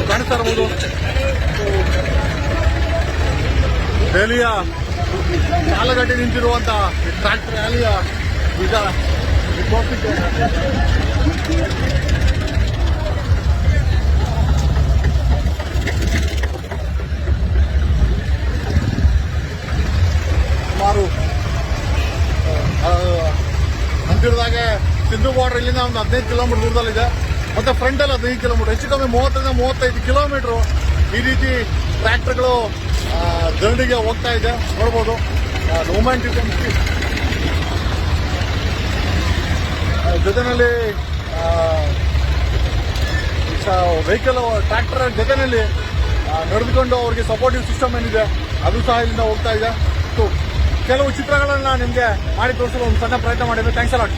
ಕಾಣಿಸ್ತಾ ಇರಬಹುದು ದೆಹಲಿಯ ಸಾಲಗಟ್ಟಿ ನಿಂತಿರುವಂತ ಟ್ರ್ಯಾಕ್ಟರ್ ರ್ಯಾಲಿಯ ಈಗ ಸುಮಾರು ಅಂತಿರದಾಗೆ ಸಿಂಧು ಬಾರ್ಡರ್ ಇಲ್ಲಿಂದ ಒಂದು 15 ಕಿಲೋಮೀಟರ್ ದೂರದಲ್ಲಿದೆ. ಮತ್ತೆ ಫ್ರಂಟ್ ಅಲ್ಲಿ 15 ಕಿಲೋಮೀಟರ್, ಹೆಚ್ಚು ಕಮ್ಮಿ 30-35 ಕಿಲೋಮೀಟರ್ ಈ ರೀತಿ ಟ್ರ್ಯಾಕ್ಟರ್ಗಳು ದಂಡಿಗೆ ಹೋಗ್ತಾ ಇದೆ. ನೋಡ್ಬೋದು ರೊಮ್ಯಾಂಟಿಕ್ ಜೊತೆಯಲ್ಲಿ ವೆಹಿಕಲ್ ಟ್ರ್ಯಾಕ್ಟರ್ ಜೊತೆಯಲ್ಲಿ ನಡೆದುಕೊಂಡು ಅವ್ರಿಗೆ ಸಪೋರ್ಟಿವ್ ಸಿಸ್ಟಮ್ ಏನಿದೆ ಅದು ಸಹ ಇಲ್ಲಿಂದ ಹೋಗ್ತಾ ಇದೆ. ಕೆಲವು ಚಿತ್ರಗಳನ್ನ ನಿಮಗೆ ಮಾಡಿ ತೋರಿಸಲು ಒಂದು ಸಣ್ಣ ಪ್ರಯತ್ನ ಮಾಡಿದ್ರೆ. Thanks a lot.